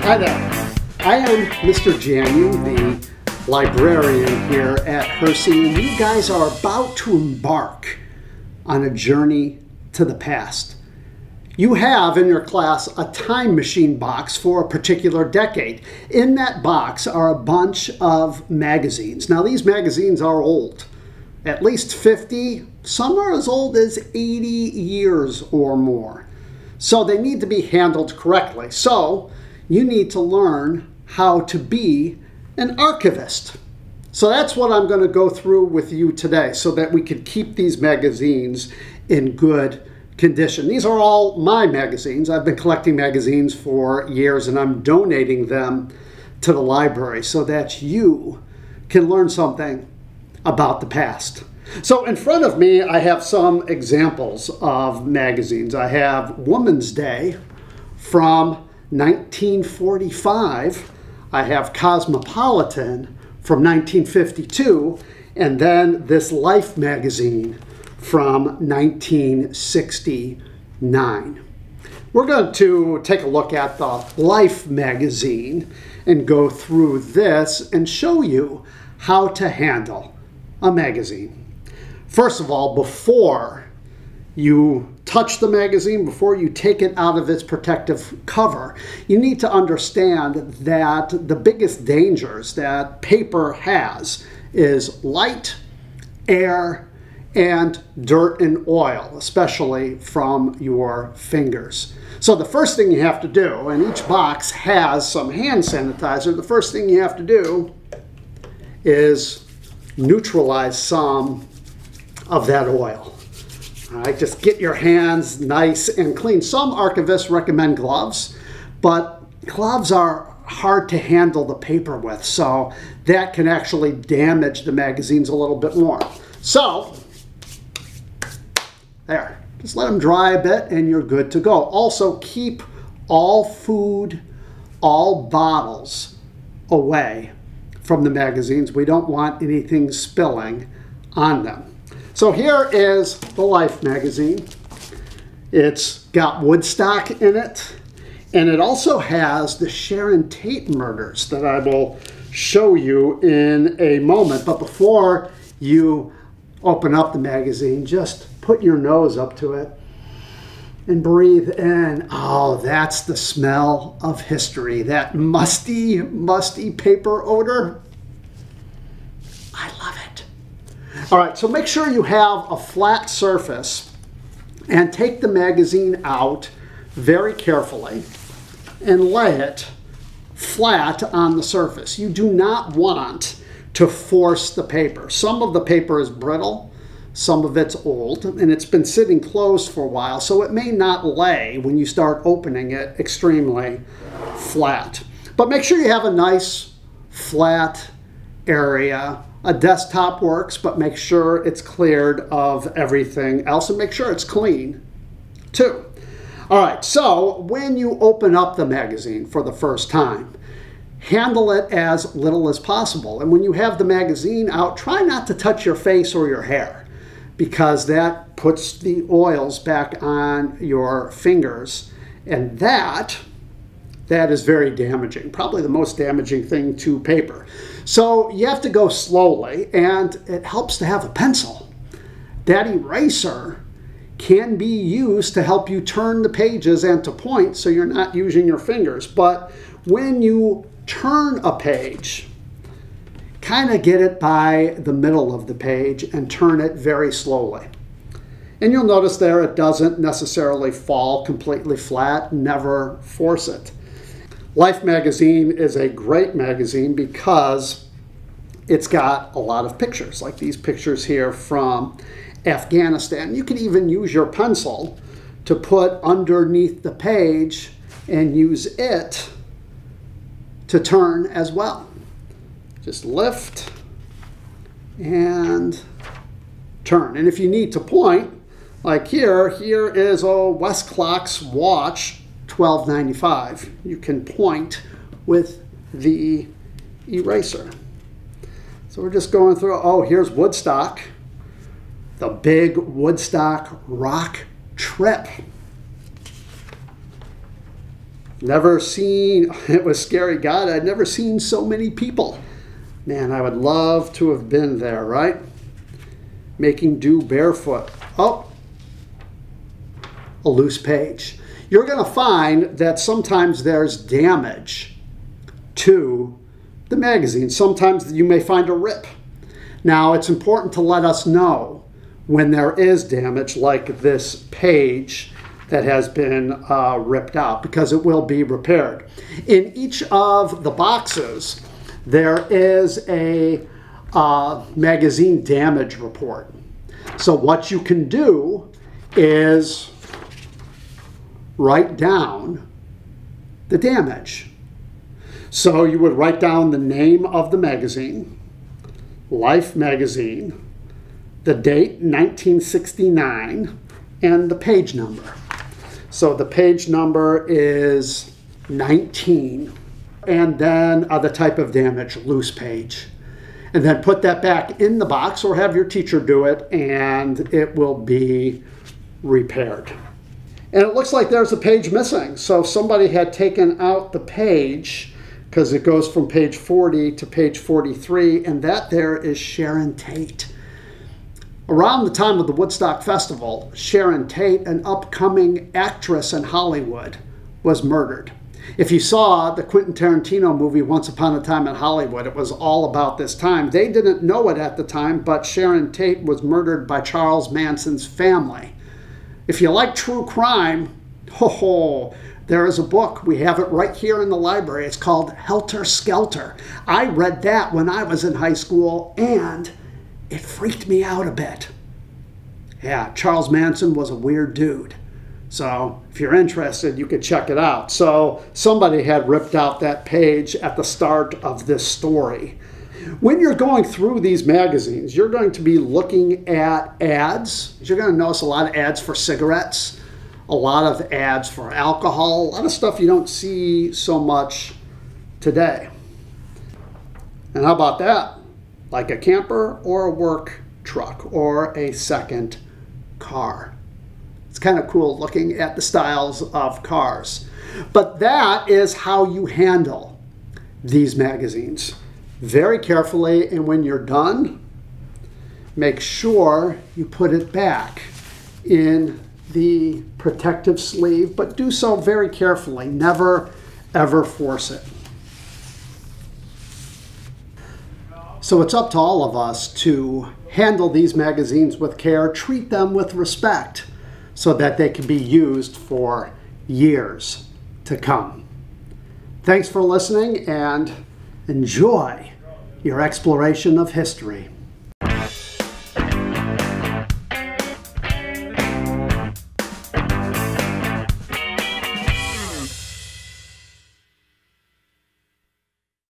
Hi there. I am Mr. Janu, the librarian here at Hersey, and you guys are about to embark on a journey to the past. You have in your class a time machine box for a particular decade. In that box are a bunch of magazines. Now these magazines are old, at least 50, some are as old as 80 years or more. So they need to be handled correctly. So you need to learn how to be an archivist. So that's what I'm going to go through with you today so that we can keep these magazines in good condition. These are all my magazines. I've been collecting magazines for years and I'm donating them to the library so that you can learn something about the past. So in front of me I have some examples of magazines. I have Woman's Day from 1945. I have Cosmopolitan from 1952, and then this Life magazine from 1969. We're going to take a look at the Life magazine and go through this and show you how to handle a magazine. First of all, before you touch the magazine, before you take it out of its protective cover, you need to understand that the biggest dangers that paper has is light, air, and dirt and oil, especially from your fingers. So the first thing you have to do, and each box has some hand sanitizer, the first thing you have to do is neutralize some of that oil. All right, just get your hands nice and clean. Some archivists recommend gloves, but gloves are hard to handle the paper with, so that can actually damage the magazines a little bit more. So, there, just let them dry a bit and you're good to go. Also, keep all food, all bottles away from the magazines. We don't want anything spilling on them. So here is the Life magazine. It's got Woodstock in it, and it also has the Sharon Tate murders that I will show you in a moment. But before you open up the magazine, just put your nose up to it and breathe in. Oh, that's the smell of history. That musty, musty paper odor. I love it. All right, so make sure you have a flat surface and take the magazine out very carefully and lay it flat on the surface. You do not want to force the paper. Some of the paper is brittle, some of it's old, and it's been sitting closed for a while, so it may not lay when you start opening it extremely flat. But make sure you have a nice flat area. A desktop works, but make sure it's cleared of everything else and make sure it's clean too. All right, so when you open up the magazine for the first time, handle it as little as possible. And when you have the magazine out, try not to touch your face or your hair because that puts the oils back on your fingers, and that is very damaging, probably the most damaging thing to paper. So you have to go slowly, and it helps to have a pencil. That eraser can be used to help you turn the pages and to point so you're not using your fingers. But when you turn a page, kind of get it by the middle of the page and turn it very slowly. And you'll notice there it doesn't necessarily fall completely flat. Never force it. Life magazine is a great magazine because it's got a lot of pictures, like these pictures here from Afghanistan. You can even use your pencil to put underneath the page and use it to turn as well. Just lift and turn. And if you need to point, like here is a Westclock's watch, $12.95. You can point with the eraser. So we're just going through, oh, here's Woodstock, the big Woodstock rock trip. Never seen, it was scary. God, I'd never seen so many people. Man, I would love to have been there, right? Making do barefoot. Oh, a loose page. You're going to find that sometimes there's damage to the magazine. Sometimes you may find a rip. Now, it's important to let us know when there is damage, like this page that has been ripped out, because it will be repaired. In each of the boxes, there is a magazine damage report. So what you can do is write down the damage. So you would write down the name of the magazine, Life magazine, the date 1969, and the page number. So the page number is 19, and then the type of damage, loose page. And then put that back in the box, or have your teacher do it, and it will be repaired. And it looks like there's a page missing. So somebody had taken out the page, because it goes from page 40 to page 43, and that there is Sharon Tate. Around the time of the Woodstock Festival, Sharon Tate, an upcoming actress in Hollywood, was murdered. If you saw the Quentin Tarantino movie Once Upon a Time in Hollywood, it was all about this time. They didn't know it at the time, but Sharon Tate was murdered by Charles Manson's family. If you like true crime, there is a book. We have it right here in the library. It's called Helter Skelter. I read that when I was in high school, and it freaked me out a bit. Yeah, Charles Manson was a weird dude. So if you're interested, you could check it out. So somebody had ripped out that page at the start of this story. When you're going through these magazines, you're going to be looking at ads. You're going to notice a lot of ads for cigarettes, a lot of ads for alcohol, a lot of stuff you don't see so much today. And how about that? Like a camper or a work truck or a second car. It's kind of cool looking at the styles of cars. But that is how you handle these magazines. Very carefully, and when you're done, make sure you put it back in the protective sleeve, but do so very carefully. Never, ever force it. So it's up to all of us to handle these magazines with care, treat them with respect, so that they can be used for years to come. Thanks for listening, and enjoy your exploration of history.